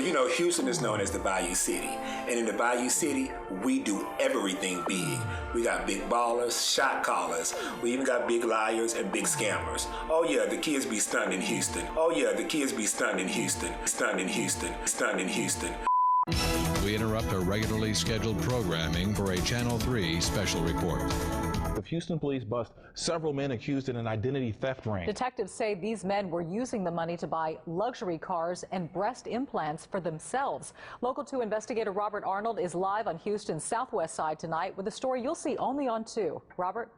You know, Houston is known as the Bayou City. And in the Bayou City, we do everything big. We got big ballers, shot callers. We even got big liars and big scammers. Oh yeah, the kids be stunned in Houston. Oh yeah, the kids be stunned in Houston. Stunned in Houston. Stunned in Houston. We interrupt our regularly scheduled programming for a Channel 3 special report. Houston police bust several men accused in an identity theft ring. Detectives say these men were using the money to buy luxury cars and breast implants for themselves. Local 2 investigator Robert Arnold is live on Houston's southwest side tonight with a story you'll see only on 2. Robert?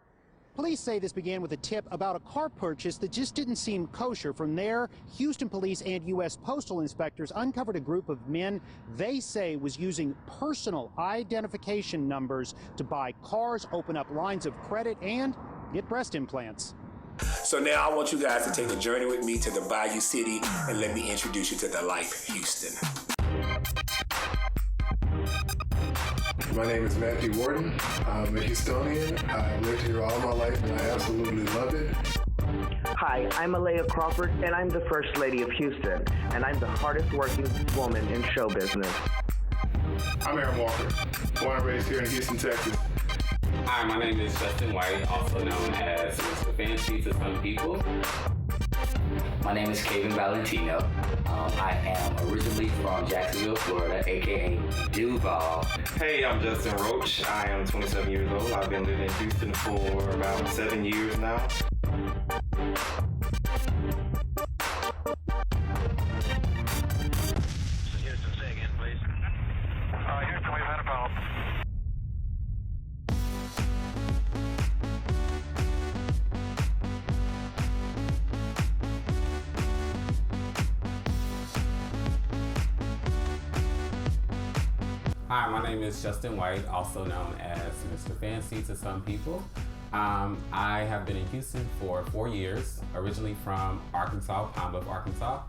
Police say this began with a tip about a car purchase that just didn't seem kosher. From there, Houston police and U.S. postal inspectors uncovered a group of men they say was using personal identification numbers to buy cars, open up lines of credit, and get breast implants. So now I want you guys to take a journey with me to the Bayou City and let me introduce you to the life Houston. My name is Matthew Warden. I'm a Houstonian. I've lived here all my life and I absolutely love it. Hi, I'm Alea Crawford and I'm the First Lady of Houston, and I'm the hardest working woman in show business. I'm Aaron Walker, born and raised here in Houston, Texas. Hi, my name is Justin White, also known as Mr. Fancy to some people. My name is Kevin Valentino. I am originally from Jacksonville, Florida, aka Duval. Hey, I'm Justin Roach. I am 27 years old. I've been living in Houston for about 7 years now. Houston, say again, please. Houston, we've had a problem. Hi, my name is Justin White, also known as Mr. Fancy to some people. I have been in Houston for 4 years, originally from Arkansas, Pine Bluff, Arkansas.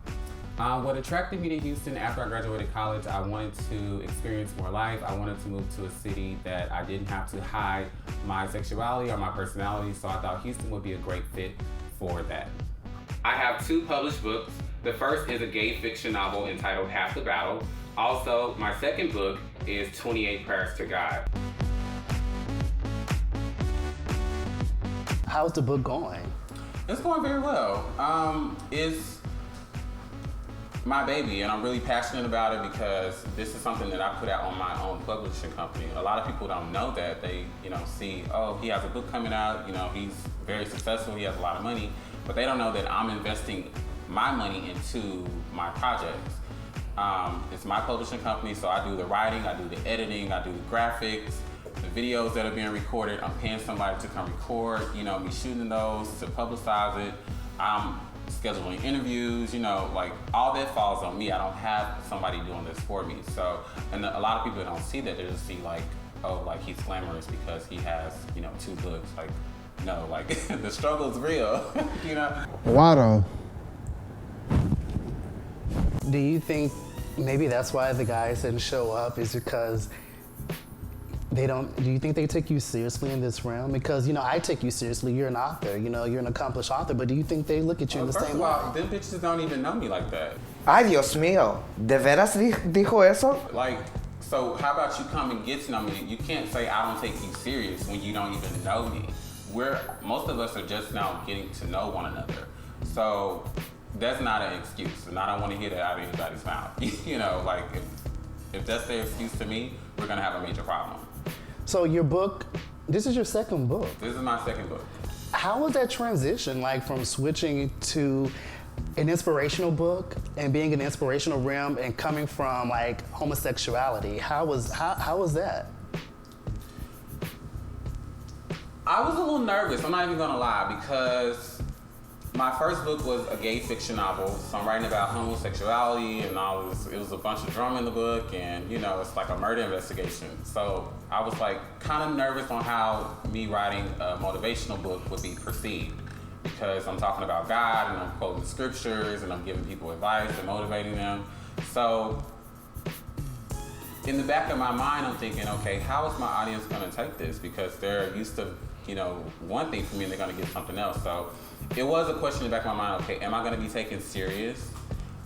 What attracted me to Houston after I graduated college, I wanted to experience more life. I wanted to move to a city that I didn't have to hide my sexuality or my personality, so I thought Houston would be a great fit for that. I have 2 published books. The first is a gay fiction novel entitled Half the Battle. Also, my second book is 28 Prayers to God. How's the book going? It's going very well. It's my baby, and I'm really passionate about it because this is something that I put out on my own publishing company. A lot of people don't know that. They, see, oh, he has a book coming out, he's very successful, he has a lot of money, but they don't know that I'm investing my money into my projects. It's my publishing company, so I do the writing, I do the editing, I do the graphics, the videos that are being recorded. I'm paying somebody to come record, me shooting those, to publicize it. I'm scheduling interviews, all that falls on me. I don't have somebody doing this for me. So, and a lot of people don't see that. They just see he's glamorous because he has, 2 books. No, the struggle's real, Why though? Do you think maybe that's why the guys didn't show up, is because do you think they take you seriously in this realm? Because, I take you seriously, you're an author, you're an accomplished author, but do you think they look at you in the same way? First of all, them bitches don't even know me like that. Ay, Dios mío, ¿de veras dijo eso? So how about you come and get to know me? You can't say I don't take you serious when you don't even know me. Most of us are just now getting to know one another. So that's not an excuse, and I don't want to hear that out of anybody's mouth. If that's their excuse to me, we're gonna have a major problem. So your book, this is your second book. This is my second book. How was that transition, from switching to an inspirational book and being an inspirational realm and coming from homosexuality? How was that? I was a little nervous, I'm not even gonna lie, because my first book was a gay fiction novel, so I'm writing about homosexuality, and it was a bunch of drama in the book, and it's like a murder investigation. So I was kind of nervous on how me writing a motivational book would be perceived, because I'm talking about God and I'm quoting scriptures and I'm giving people advice and motivating them. So in the back of my mind, I'm thinking, okay, how is my audience gonna take this? Because they're used to, one thing from me and they're gonna get something else. So it was a question in the back of my mind, okay, am I gonna be taken serious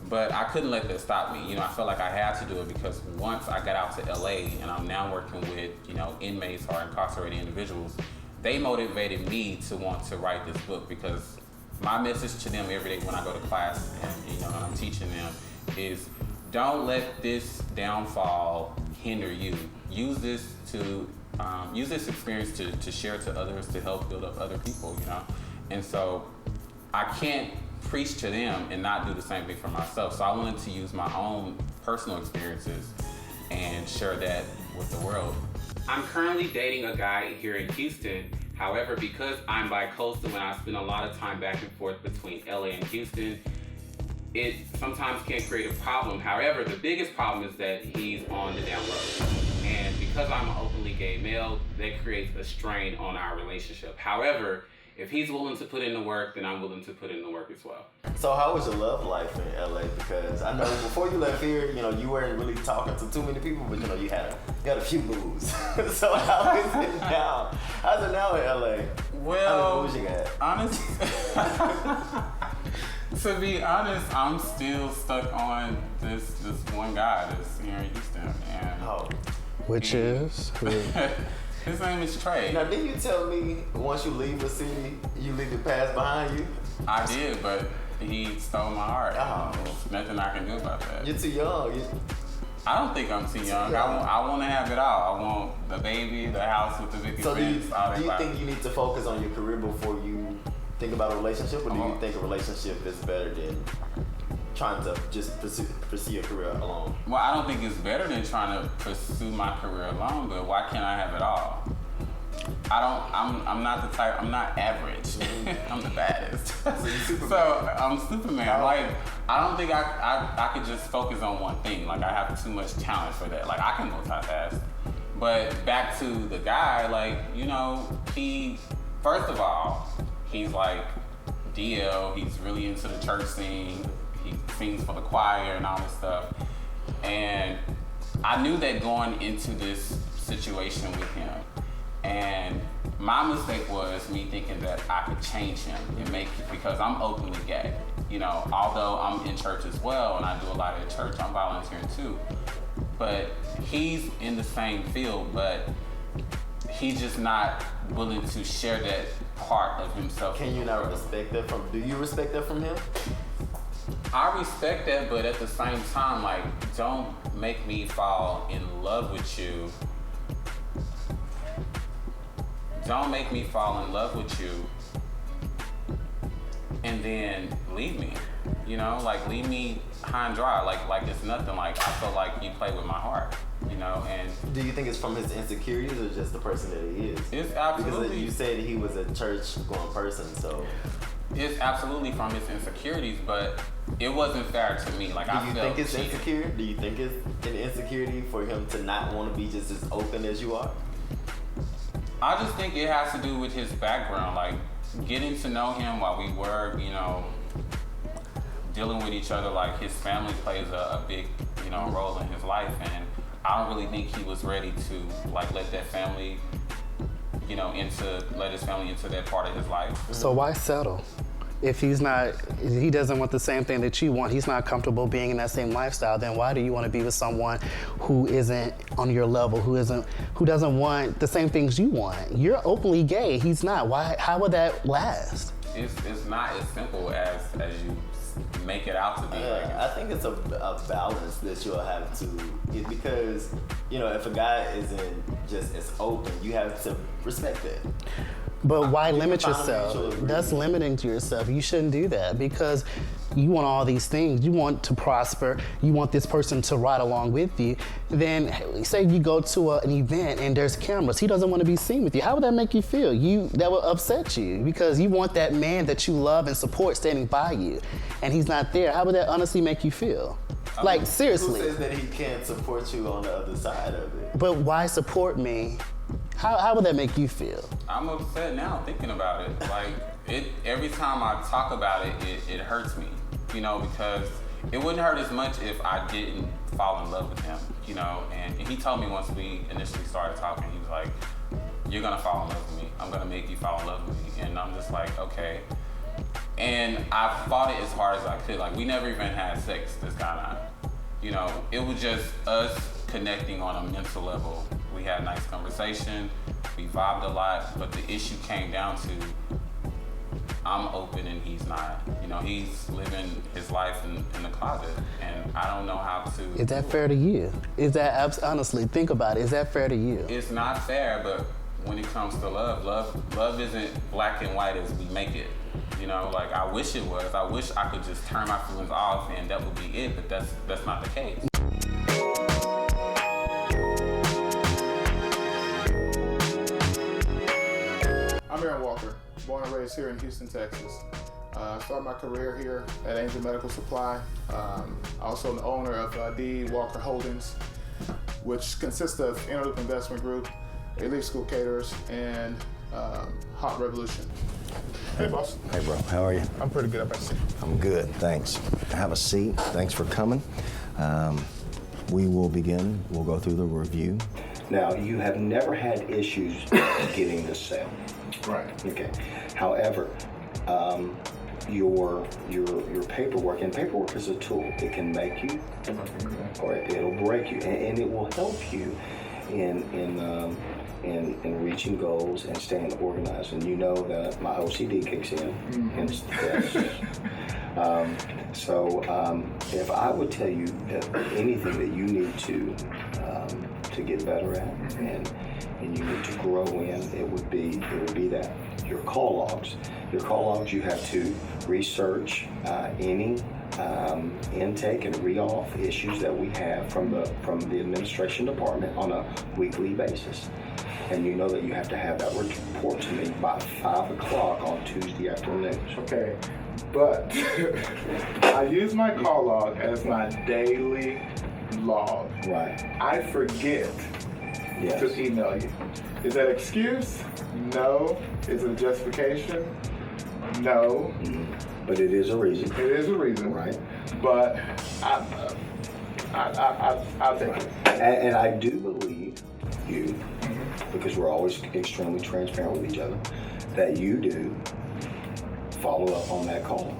But I couldn't let that stop me. You know, I felt like I had to do it because once I got out to LA and I'm now working with, you know, inmates or incarcerated individuals, they motivated me to want to write this book because my message to them every day when I go to class and, you know, I'm teaching them is don't let this downfall hinder you. Use this experience to share to others to help build up other people, you know? And so I can't preach to them and not do the same thing for myself. So I wanted to use my own personal experiences and share that with the world. I'm currently dating a guy here in Houston. However, because I'm bi-coastal and I spend a lot of time back and forth between LA and Houston, it sometimes can create a problem. However, the biggest problem is that he's on the down low. And because I'm an openly gay male, that creates a strain on our relationship. However, if he's willing to put in the work, then I'm willing to put in the work as well. So how was your love life in LA? Because I know before you left here, you know, you weren't really talking to too many people, but you know, you had a few moves. So how is it now? How's it now in LA? Well, how many moves you got? Honestly, to be honest, I'm still stuck on this one guy that's here in Houston, and which is. His name is Trey. Now, didn't you tell me once you leave a city, you leave the past behind you? I did, but he stole my heart. There's nothing I can do about that. You're too young. I don't think I'm too young. I want to have it all. I want the baby, the house with the big events, all that. Do you think you need to focus on your career before you think about a relationship, or do you think a relationship is better than trying to just pursue your career alone? Well, I don't think it's better than trying to pursue my career alone, but why can't I have it all? I'm not the type, I'm not average. I'm the baddest. So I'm Superman. Like, I don't think I could just focus on one thing. Like, I have too much talent for that. Like, I can multitask. But back to the guy, like, you know, first of all, he's like DL, he's really into the church scene. He sings for the choir and all this stuff. And I knew that going into this situation with him. And my mistake was me thinking that I could change him and make it, because I'm openly gay. You know, although I'm in church as well and I do a lot at church, I'm volunteering too. But he's in the same field, but he's just not willing to share that part of himself. Can you not respect that do you respect that from him? I respect that, but at the same time, like, don't make me fall in love with you. Don't make me fall in love with you and then leave me. You know, like, leave me high and dry. Like it's nothing. Like, I feel like you play with my heart, you know. And do you think it's from his insecurities or just the person that he is? It's absolutely. Because you said he was a church-going person, so. It's absolutely from his insecurities, but it wasn't fair to me. Like, do you think it's insecure? Do you think it's an insecurity for him to not want to be just as open as you are? I just think it has to do with his background, like getting to know him while we were, you know, dealing with each other. Like, his family plays a big, you know, role in his life, and I don't really think he was ready to, like, let that family, you know, let his family into that part of his life. So why settle? If he doesn't want the same thing that you want, he's not comfortable being in that same lifestyle, then why do you want to be with someone who isn't on your level, who doesn't want the same things you want? You're openly gay, he's not. How would that last? It's not as simple as you make it out to be. I think it's a balance that you'll have to, because, you know, if a guy isn't just as open, you have to respect it. But why limit yourself? That's limiting to yourself. You shouldn't do that, because you want all these things. You want to prosper. You want this person to ride along with you. Then say you go to an event and there's cameras. He doesn't want to be seen with you. How would that make you feel? That would upset you, because you want that man that you love and support standing by you, and he's not there. How would that honestly make you feel? Like, seriously. Who says that he can't support you on the other side of it? But why support me? How would that make you feel? I'm upset now thinking about it. Like, every time I talk about it, it hurts me, you know, because it wouldn't hurt as much if I didn't fall in love with him, you know. And he told me once we initially started talking, he was like, you're gonna fall in love with me. I'm gonna make you fall in love with me. And I'm just like, okay. And I fought it as hard as I could. Like, we never even had sex, this guy and I. You know, it was just us connecting on a mental level. We had a nice conversation, we vibed a lot, but the issue came down to I'm open and he's not. You know, he's living his life in the closet, and I don't know how to. Is that fair to you? Is that, honestly, think about it, is that fair to you? It's not fair, but when it comes to love isn't black and white as we make it. You know, like, I wish it was. I wish I could just turn my feelings off and that would be it, but that's not the case. I'm Aaron Walker, born and raised here in Houston, Texas. I started my career here at Angel Medical Supply. Also the owner of D. Walker Holdings, which consists of Interloop Investment Group, Elite School Caterers, and Hot Revolution. Hey, boss. Hey, bro. How are you? I'm pretty good. I'm good. Thanks. Have a seat. Thanks for coming. We will begin. We'll go through the review. Now, you have never had issues getting the sale. Right. Okay. However, your paperwork, and paperwork is a tool. It can make you, or it'll break you, and it will help you in reaching goals and staying organized. And you know that my OCD kicks in. Hence this. If I would tell you anything that you need to get better at and you need to grow in, it would be that your call logs. Your call logs, you have to research any intake and re-off issues that we have from the administration department on a weekly basis. And you know that you have to have that report to me by 5 o'clock on Tuesday afternoon. Okay, but I use my call log as my daily log. Right. I forget to email you. Is that an excuse? No. Is it a justification? No. But it is a reason. It is a reason. Right. But I'll take it. And I do believe you, because we're always extremely transparent with each other, that you do follow up on that call.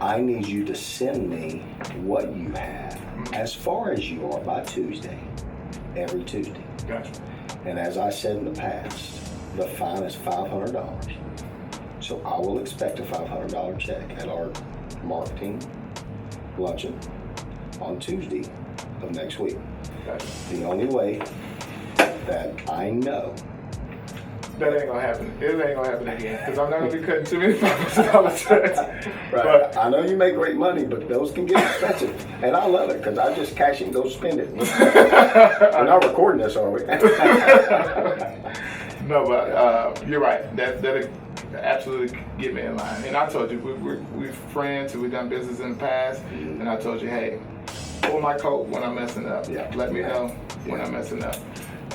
I need you to send me what you have as far as you are by Tuesday, every Tuesday. Gotcha. And as I said in the past, the fine is $500. So I will expect a $500 check at our marketing luncheon on Tuesday of next week. Gotcha. The only way that I know that ain't gonna happen. It ain't gonna happen again, because I'm not gonna be cutting too many $500 checks. Right. But I know you make great money, but those can get expensive. And I love it, because I just cash it and go spend it. We're not recording this, are we? No, but you're right. That'll absolutely get me in line. And I told you, we're friends, we've done business in the past, and I told you, hey, pull my coat when I'm messing up. Yeah. Let me know when I'm messing up.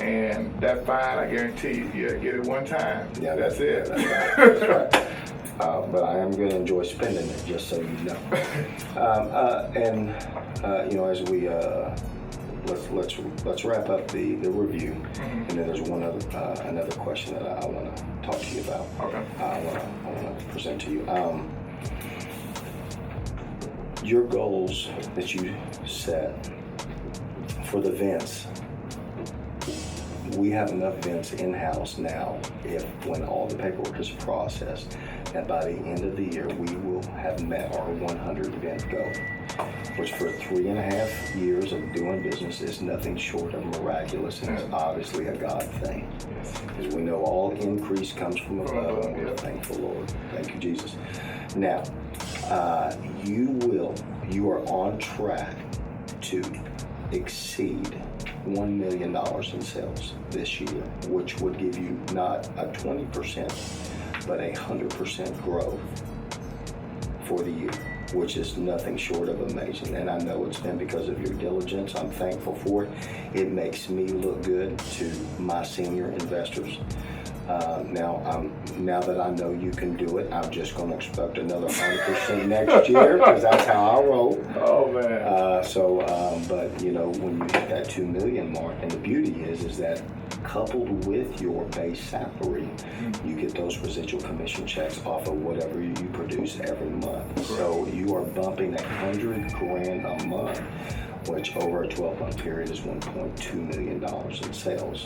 And that fine, I guarantee you get it one time. Yeah, that's it. That's right. But I am going to enjoy spending it, just so you know. As we let's wrap up the review, and then there's one other another question that I want to talk to you about. Okay. I want to present to you. Your goals that you set for the vents. We have enough vents in-house now, when all the paperwork is processed, that by the end of the year, we will have met our 100 vent goal, which for 3.5 years of doing business is nothing short of miraculous, and it's obviously a God thing. Because we know all increase comes from above, and we're thankful, Lord. Thank you, Jesus. Now, you are on track to exceed $1 million in sales this year, which would give you not a 20%, but 100% growth for the year, which is nothing short of amazing. And I know it's been because of your diligence. I'm thankful for it. It makes me look good to my senior investors. Now that I know you can do it, I'm just going to expect another 100% next year, because that's how I roll. Oh man. But when you hit that 2 million mark, and the beauty is that coupled with your base salary, you get those residual commission checks off of whatever you produce every month. So you are bumping $100,000 a month, which over a 12-month period is $1.2 million in sales,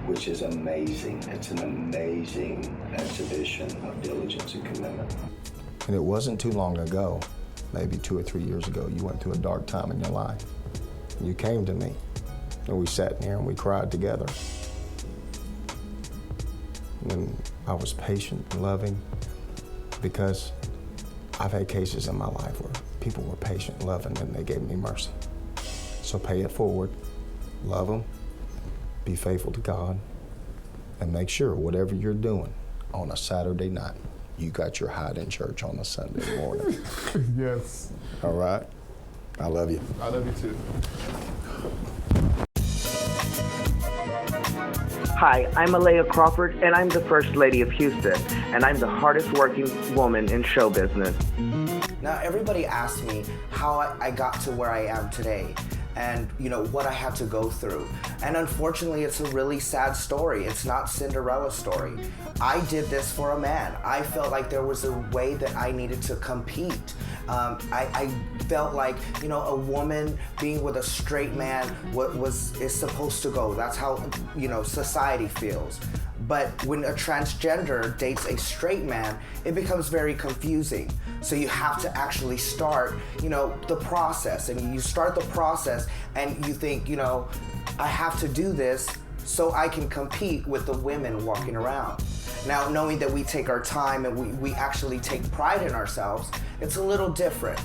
which is amazing. It's an amazing exhibition of diligence and commitment. And it wasn't too long ago, maybe 2 or 3 years ago, you went through a dark time in your life. You came to me, and we sat here and we cried together. And I was patient and loving, because I've had cases in my life where people were patient and loving and they gave me mercy. So pay it forward, love them, be faithful to God, and make sure whatever you're doing on a Saturday night, you got your hide in church on a Sunday morning. Yes. All right? I love you. I love you too. Hi, I'm Alea Crawford, and I'm the First Lady of Houston, and I'm the hardest working woman in show business. Now, everybody asks me how I got to where I am today, and what I had to go through. And unfortunately, it's a really sad story. It's not Cinderella's story. I did this for a man. I felt like there was a way that I needed to compete. I felt like, a woman being with a straight man is supposed to go. That's how, society feels. But when a transgender dates a straight man, it becomes very confusing. So you have to actually start, the process. And you start the process and you think, I have to do this so I can compete with the women walking around. Now, knowing that we take our time and we actually take pride in ourselves, it's a little different.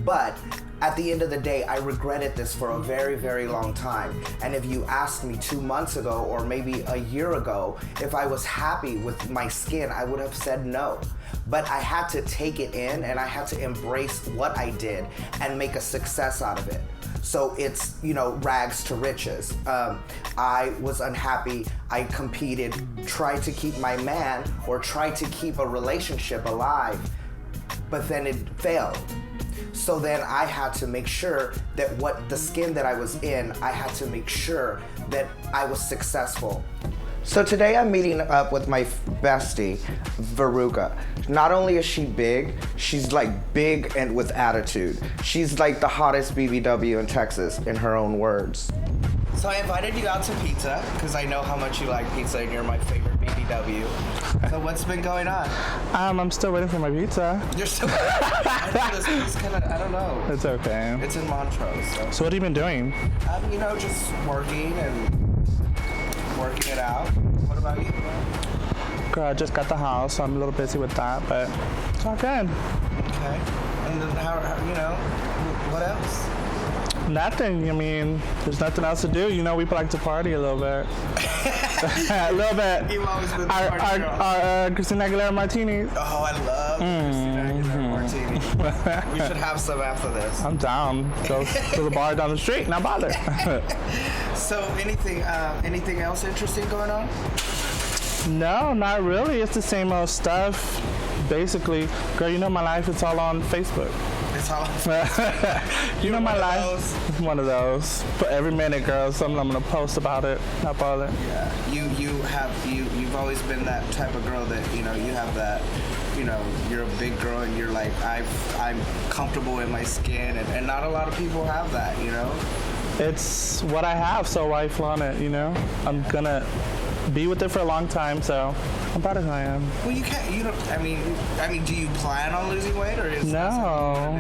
But at the end of the day, I regretted this for a very, very long time. And if you asked me 2 months ago or maybe a year ago if I was happy with my skin, I would have said no. But I had to take it in and I had to embrace what I did and make a success out of it. So it's, rags to riches. I was unhappy. I competed, tried to keep my man or tried to keep a relationship alive, but then it failed. So then I had to make sure that the skin that I was in, I had to make sure that I was successful. So today I'm meeting up with my bestie, Veruca. Not only is she big, she's like big and with attitude. She's like the hottest BBW in Texas, in her own words. So I invited you out to pizza, because I know how much you like pizza and you're my favorite BBW. So what's been going on? I'm still waiting for my pizza. You're still I don't know. It's okay. It's in Montrose. So what have you been doing? Just working it out. What about you? Girl, I just got the house, so I'm a little busy with that, but it's all good. Okay. And then what else? Nothing. There's nothing else to do. We like to party a little bit. A little bit. You've always been the party girl. Our Christina Aguilera martinis. Oh, I love Christina Aguilera martini. We should have some after this. I'm down. Go to the bar down the street, not bother. So anything else interesting going on? No, not really. It's the same old stuff. Basically, girl, my life, it's all on Facebook. It's all on Facebook. My life. It's one of those. But every minute, girl, something I'm gonna post about it. Not bother. Yeah. You've always been that type of girl that you have that. You're a big girl and you're like I'm comfortable in my skin and not a lot of people have that. It's what I have, so why flaunt it? I'm gonna be with it for a long time, so I'm proud of who I am. Well, you can't. Do you plan on losing weight or is no?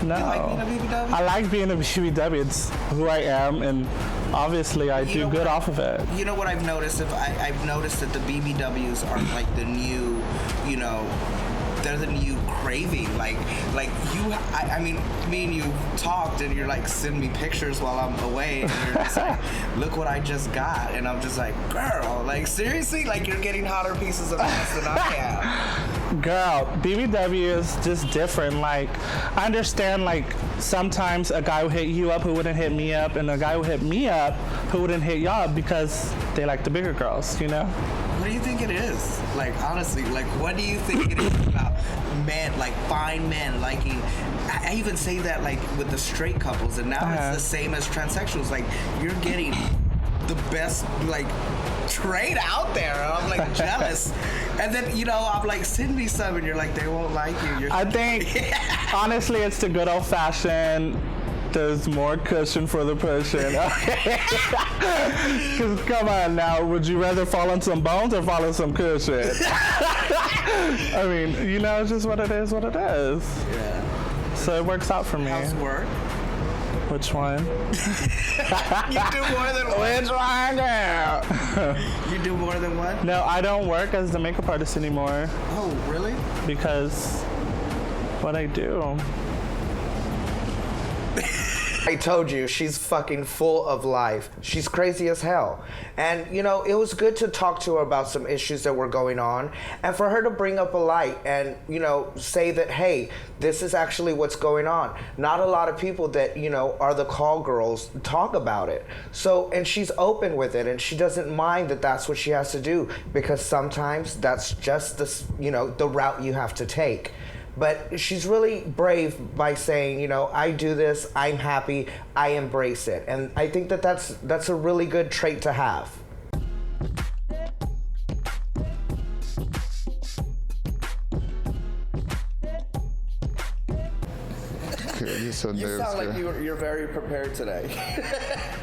No. You like being a BBW? I like being a BBW. It's who I am, and obviously I do good off of it. You know what I've noticed? I've noticed that the BBWs are like the new, they're the new craving. Like you, me and you talked and you're like, send me pictures while I'm away and you're just like, look what I just got. And I'm just like, girl, like seriously? Like you're getting hotter pieces of ass than I am. Girl, BBW is just different. Like, I understand, like, sometimes a guy will hit you up who wouldn't hit me up, and a guy will hit me up who wouldn't hit y'all up because they like the bigger girls, What do you think it is? Like, honestly, like, what do you think it is about men, like, fine men liking... I even say that, like, with the straight couples, and now it's the same as transsexuals. Like, you're getting the best like trade out there. I'm like jealous. And then, you know, I'm like, send me some, and you're like, they won't like you. I think, honestly, it's the good old fashioned, there's more cushion for the pushing. Because come on now, would you rather fall on some bones or fall on some cushion? I mean, you know, it's just what it is, what it is. Yeah. So it works out for me. How's work? Which one? You do more than one. Which one, girl? You do more than one? No, I don't work as the makeup artist anymore. Oh, really? Because what I do. I told you, she's fucking full of life. She's crazy as hell. And, you know, it was good to talk to her about some issues that were going on and for her to bring up a light and, you know, say that, hey, this is actually what's going on. Not a lot of people that, you know, are the call girls talk about it. So, and she's open with it and she doesn't mind that that's what she has to do because sometimes that's just the, you know, the route you have to take. But she's really brave by saying, you know, I do this, I'm happy, I embrace it. And I think that that's a really good trait to have. You're so nervous. You sound like girl. you're very prepared today.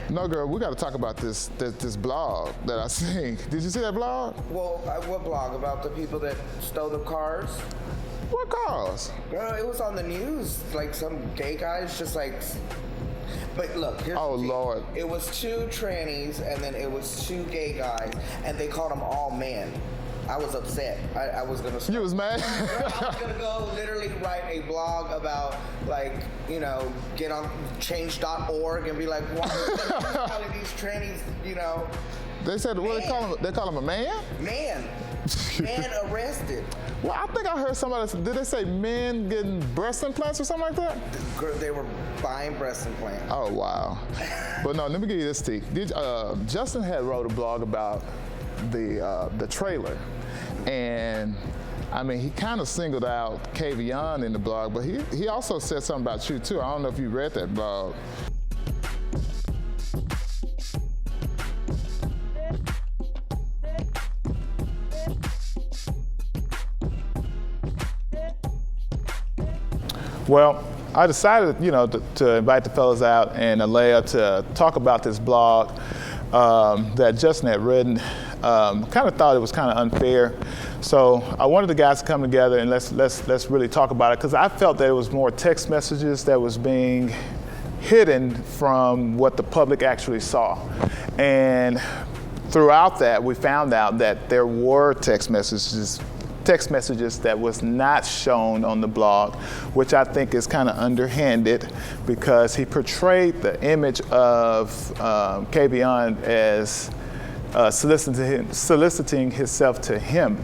No, girl, we got to talk about this blog that I seen. Did you see that blog? Well, what blog? About the people that stole the cars? What cars? Girl, it was on the news. Like some gay guys just like... But look, here's oh, Lord. It was 2 trannies and then it was 2 gay guys and they called them all men. I was upset. I was gonna. You was mad? Girl, I was gonna go literally write a blog about like, you know, get on change.org and be like, why are calling these trannies, you know? They said, what they call him? They call him a man? Man. Man arrested. Well, I think I heard somebody, did they say men getting breast implants or something like that? They were buying breast implants. Oh, wow. But no, let me give you this, T. Justin had wrote a blog about the trailer. And I mean, he kind of singled out Kavion in the blog, but he also said something about you too. I don't know if you read that blog. Well, I decided, you know, to invite the fellas out and Alea to talk about this blog that Justin had written. Kind of thought it was kind of unfair, so I wanted the guys to come together and let's really talk about it because I felt that it was more text messages that was being hidden from what the public actually saw, and throughout that we found out that there were text messages that was not shown on the blog, which I think is kind of underhanded because he portrayed the image of Kavion as soliciting himself to him.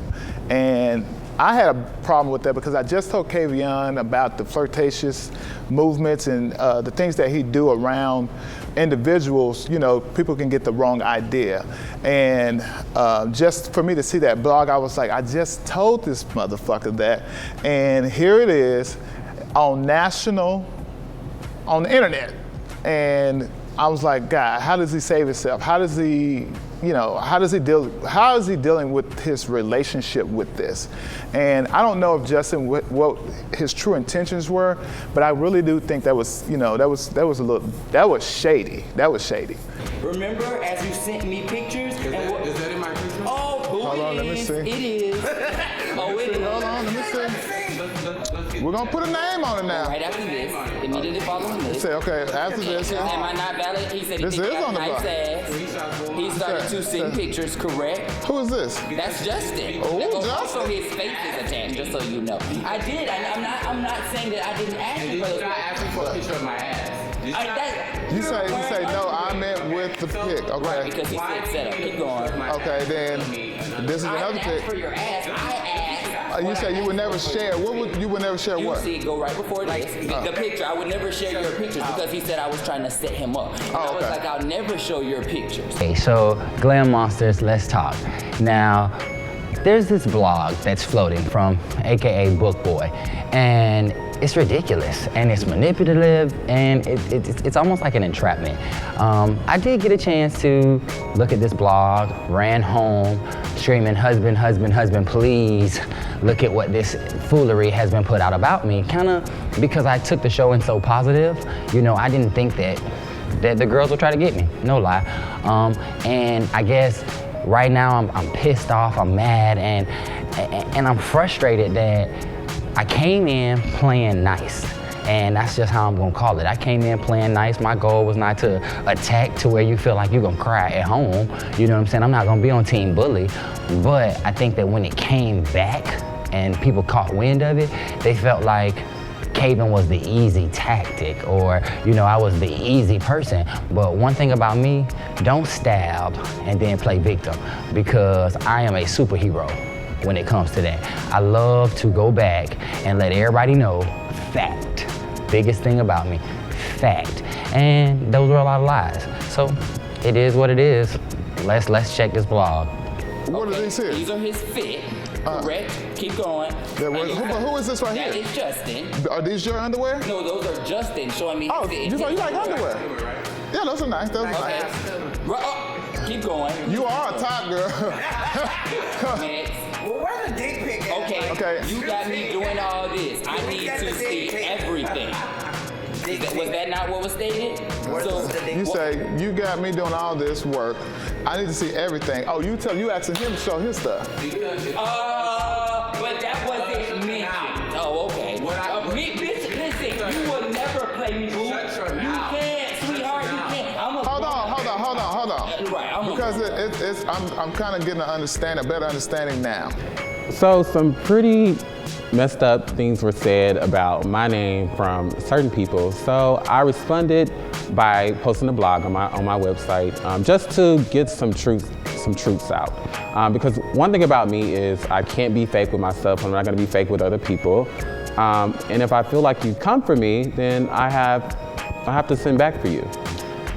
And I had a problem with that because I just told Kavion about the flirtatious movements and the things that he do around individuals. You know, people can get the wrong idea. And just for me to see that blog, I was like, I just told this motherfucker that. And here it is on the internet. And I was like, God, how does he save himself? How is he dealing with his relationship with this? And I don't know if Justin, what his true intentions were, but I really do think that was shady. That was shady. Remember, as you sent me pictures? Is that in my picture? Oh, hold on, let me see. It is. Oh, it is. Hold on, let me see. We're gonna put a name on it now. Right after this, immediately following this. Say, okay, after this. Am I not valid? He said this he is got on the nice block. ass. He started to send pictures, correct? Who is this? That's Justin. Oh, Justin. Also, his face is attached, just so you know. I did. I'm not saying that I didn't ask you. Did you try asking for a picture of my ass? You say no, I meant with the pic. Okay. Right, because he said set up. Keep going. Okay, then this is another pic. For your ass, I asked. You said you would never share. You would never share what? You see, go right before this. The picture. I would never share your pictures because he said I was trying to set him up. I was like, I'll never show your pictures. Okay, so Glam Monsters, let's talk. Now, there's this blog that's floating from AKA Book Boy, and it's ridiculous and it's manipulative and it's almost like an entrapment. I did get a chance to look at this blog, ran home, screaming, husband, husband, husband, please look at what this foolery has been put out about me. Kind of because I took the show in so positive, you know, I didn't think that the girls would try to get me, no lie. And I guess right now I'm pissed off, I'm mad, and I'm frustrated that I came in playing nice. And that's just how I'm gonna call it. I came in playing nice. My goal was not to attack to where you feel like you're gonna cry at home. You know what I'm saying? I'm not gonna be on Team Bully. But I think that when it came back and people caught wind of it, they felt like caving was the easy tactic, or, you know, I was the easy person. But one thing about me, don't stab and then play victim, because I am a superhero when it comes to that. I love to go back and let everybody know fact. Biggest thing about me, fact. And those were a lot of lies. So it is what it is. Let's check this blog. What are these here? These are his fit. Correct. Keep going. Who is this right here? That is Justin. Are these your underwear? No, those are Justin showing me. Oh, you like underwear? Yeah, those are nice. Those are nice. Keep going. You are a top girl. Next. Well, where's the dick pic at? Okay. You got me doing all this. I need to see everything. Was that not what was stated? You say, you got me doing all this work. I need to see everything. Oh, you asking him to show his stuff. But that wasn't mentioned. Oh, okay. Listen, you will never play me, boo. You can't, sweetheart, you can't. Hold on. Right, because I'm kind of getting a better understanding now. So some pretty messed up things were said about my name from certain people. So I responded by posting a blog on my website, just to get some truths out. Because one thing about me is I can't be fake with myself. I'm not going to be fake with other people. And if I feel like you come for me, then I have to send back for you.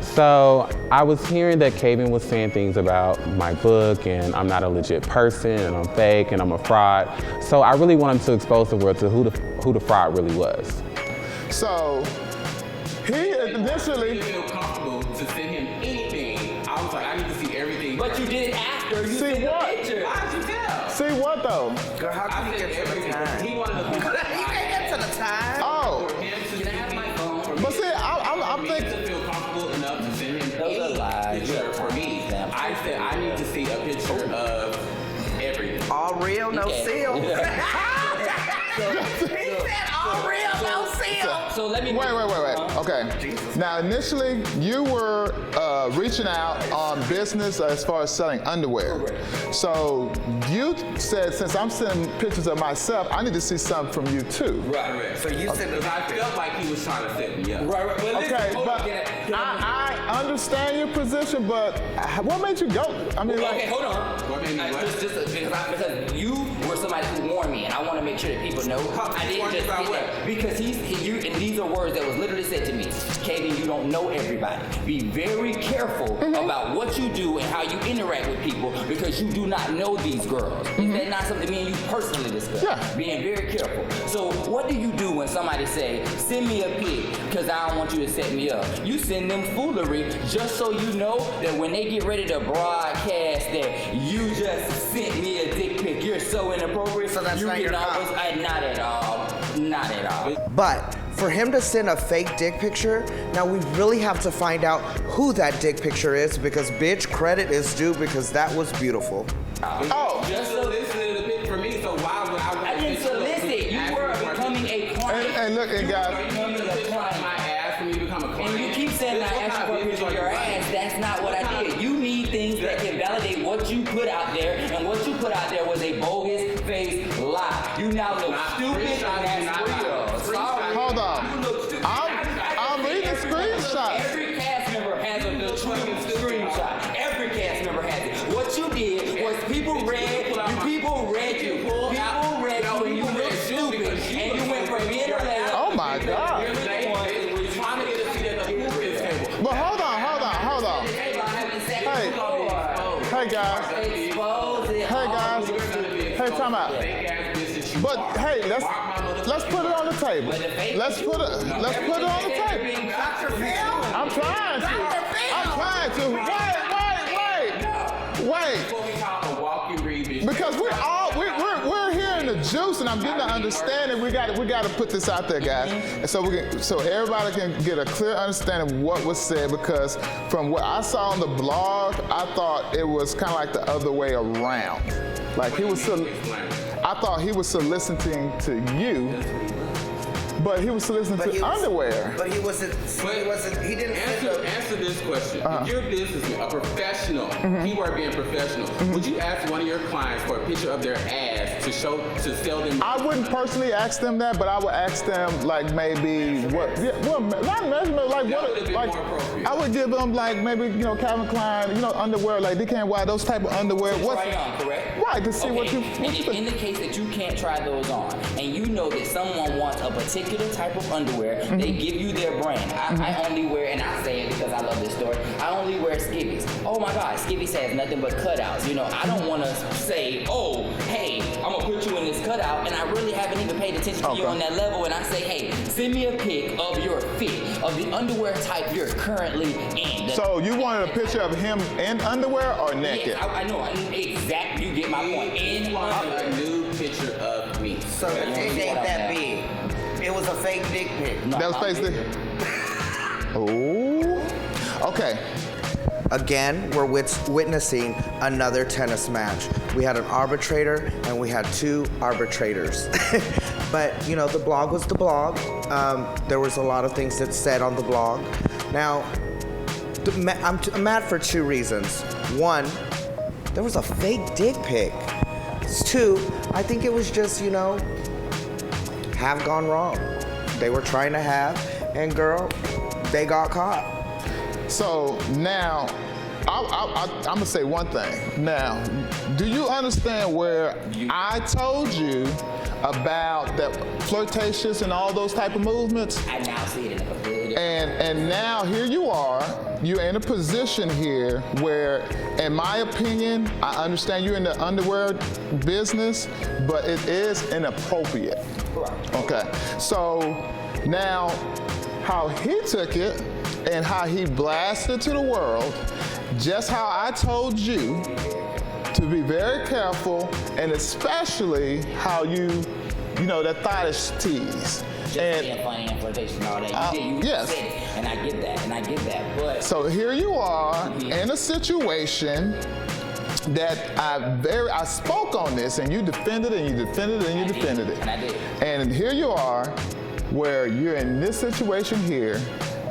So I was hearing that Kaven was saying things about my book, and I'm not a legit person, and I'm fake, and I'm a fraud. So I really wanted to expose the world to who the fraud really was. So he initially feel comfortable to send him anything. I was like, I need to see everything. But you did it after you sent the picture. How did you tell? See what though? Girl, how can you get to the time? He wanted to. You can't get to the time. Oh. Can I have my phone? But see, I'm thinking. To feel comfortable enough to send him any picture for me. I said I need to see a picture of everything. All real, no seal. He said all real, no seal. So let me. Wait. Okay. Now, initially, you were reaching out on business as far as selling underwear. Correct. So you said, since I'm sending pictures of myself, I need to see something from you too. Right. So you said because I felt like he was trying to set me up. Right. But Okay, but I understand your position, but what made you go? I mean, okay, hold on. Because you were somebody who warned me, and I want to make sure that people know. I didn't just get that. Because and these are words that was literally said to me. Kaden, you don't know everybody. Be very careful about what you do and how you interact with people, because you do not know these girls. Is that not something me and you personally discussed? Yeah. Being very careful. So what do you do when somebody say, send me a pic because I don't want you to set me up? You send them foolery just so you know that when they get ready to broadcast that you just sent me a dick pic, you're so inappropriate. So that's you not your cop. Not at all. Not at all. But for him to send a fake dick picture, now we really have to find out who that dick picture is, because bitch, credit is due, because that was beautiful. Oh. Just solicited a bit for me, so why would I? I didn't solicit. You were becoming a client. And look, and guys. My ass for me to become a client. And you keep saying I asked for a picture of your ass. That's not what I did. You need things that can validate what you put out there, and what you put out there was a bogus face lie. You now look stupid, and that's real. Sorry. Hold on. I'm reading screenshots. Every cast member has a true screenshot. Every cast member has it. What you did was people read you, and you looked stupid, and you went from being a left. Oh my God. But hold on. Hey guys. Hey, time out. But hey, let's put it on the table. Let's put it on the table. Dr. Phil? I'm trying to. Wait. Because we're here in the juice, and I'm getting the understanding. We got to put this out there, guys, and so everybody can get a clear understanding of what was said. Because from what I saw on the blog, I thought it was kind of like the other way around. Like I thought he was soliciting to you. But he was soliciting to underwear. But he didn't answer this question. If you're a businessman, a professional, keyword being professional, would you ask one of your clients for a picture of their ass to sell them? I wouldn't personally ask them that, but I would ask them like maybe what? Yeah, well, not measurement, like what? Like I would give them like maybe Calvin Klein, underwear like DKNY, those type of underwear. So try it on, correct? Right, to see what you. In the case that you can't try those on, and you know that someone wants a particular type of underwear, they give you their brand. I only wear, and I say it because I love this story, I only wear skivvies. Oh my God, skivvies has nothing but cutouts. I don't want to say, oh, hey, I'm gonna put you in this cutout, and I really haven't even paid attention to you on that level, and I say, hey, send me a pic of your fit, of the underwear type you're currently in. So you wanted a picture of him in underwear or naked? Yes, I know, exactly, you get my point. In a new picture of me. So the dick ain't that big. It was a fake dick pic. That was fake dick. Oh. Okay. Again, we're witnessing another tennis match. We had an arbitrator and we had two arbitrators. But, the blog was the blog. There was a lot of things that said on the blog. Now, I'm mad for two reasons. One, there was a fake dick pic. Two, I think it was just, have gone wrong. They were trying to have, and girl, they got caught. So now, I'm gonna say one thing. Now, do you understand where I told you about that flirtatious and all those type of movements? I now see it in a completely different and now here you are. You're in a position here where, in my opinion, I understand you're in the underwear business, but it is inappropriate. Okay, so now how he took it and how he blasted to the world, just how I told you to be very careful, and especially how that thottish tease. Just being funny and flirtatious and all that. You yes. said it, and I get that, but. So here you are in a situation that I spoke on this, and you defended it, and you defended it, and you defended it. And I did. And here you are, where you're in this situation here,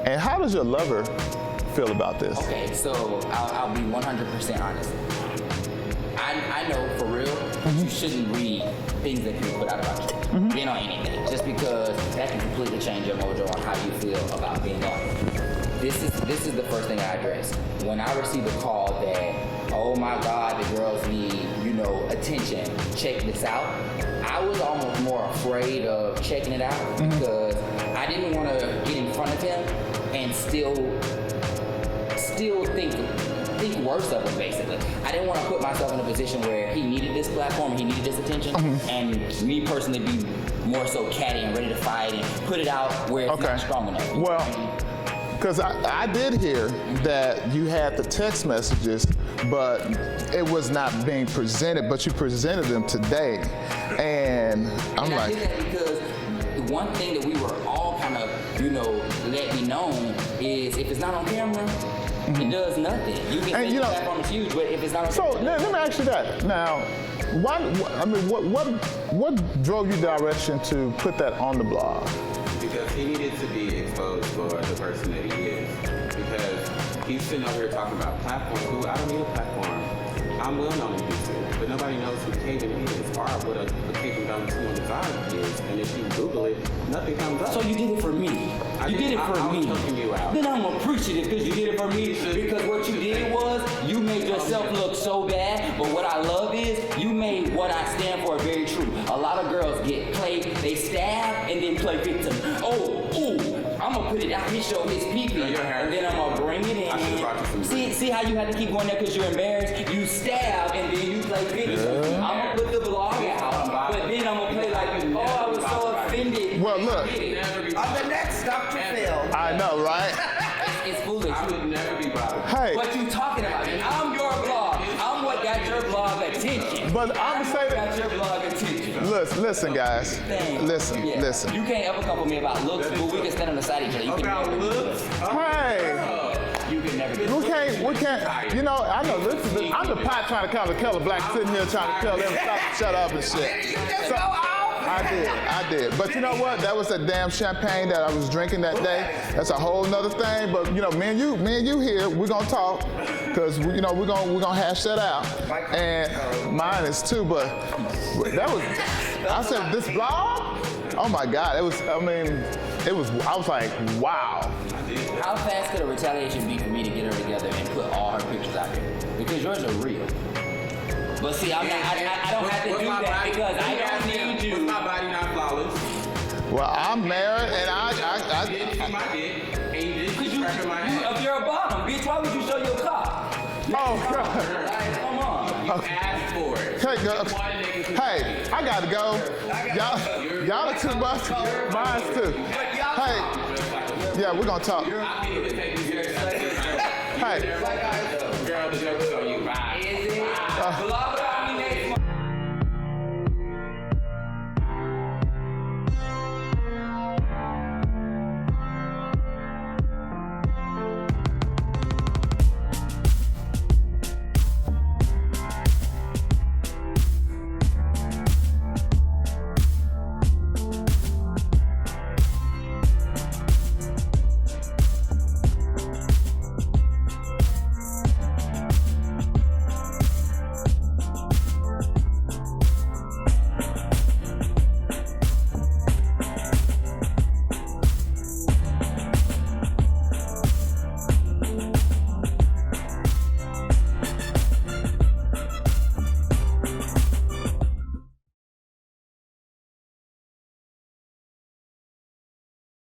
and how does your lover feel about this? Okay, so I'll be 100% honest. I know for real, you shouldn't read things that people put out about you, being on anything, just because that can completely change your mojo on how you feel about being on it. This is the first thing I addressed. When I received a call that, oh my God, the girls need, attention, check this out, I was almost more afraid of checking it out because I didn't want to get in front of him and still think worse of him, basically. I didn't want to put myself in a position where he needed this platform, he needed this attention, and me personally be more so catty and ready to fight and put it out where it's not strong enough. Well, because I did hear that you had the text messages, but it was not being presented, but you presented them today. And I'm like... I did that because one thing that we were all kind of, let be known is if it's not on camera, it does nothing. You can think the platform is huge, but if it's not on camera... So let me ask you that. Now, what drove you direction to put that on the blog? Because he needed to be exposed for the person that he is. Because he's sitting over here talking about platforms. I don't need a platform. I'm well known in Houston, but nobody knows who Caden is or what a Caden Donuts design is. And if you Google it, nothing comes up. So you did it for me. You did it for me. I'm helping you out. Then I'm appreciative because you did it for me. Because what you did was you made yourself look so bad. But what I love is you made what I stand for very true. A lot of girls get played, they stab and then play victim. I'm gonna put it out his show, his pee-pee, and then I'm gonna bring it in. See how you had to keep going there because you're embarrassed? You stab and then you play victim. I'm gonna put the blog out, but then I'm gonna play like, I was so offended Well, look. On the next Dr. Phil. I know, right? It's foolish. I would never be bothered. Hey. What you talking about? I'm your blog. I'm what got your blog attention. But I'm gonna say that. Got your blog attention. Listen, guys. Listen. You can't ever couple me about looks, but we can stand on the side of each other. You About can never looks? Hey. You can never do We can't, you know, I know I'm the pot trying to call the color black, sitting here trying to tell them stop, shut up and shit. So, I did. But you know what? That was the damn champagne that I was drinking that day. That's a whole nother thing. But you know, me and you here, we're gonna talk, cause you know we're gonna hash that out. And mine is too. But that was, I said this blog. Oh my God! It was. I mean, it was. I was like, wow. How fast could a retaliation be for me to get her together and put all her pictures out there? Because yours are real. But see, I don't have to do that because I don't need you. Was my body not flawless? Well, I'm married and I didn't see my dick and you didn't see crack in my ass. If you're a bottom, bitch, why would you show your cock? Oh God. Like, come on. You asked for it. Hey, girl. Hey, I gotta go. Y'all are too much. Mine's too. Hey, yeah, we're gonna talk. I can't even take you serious. Hey.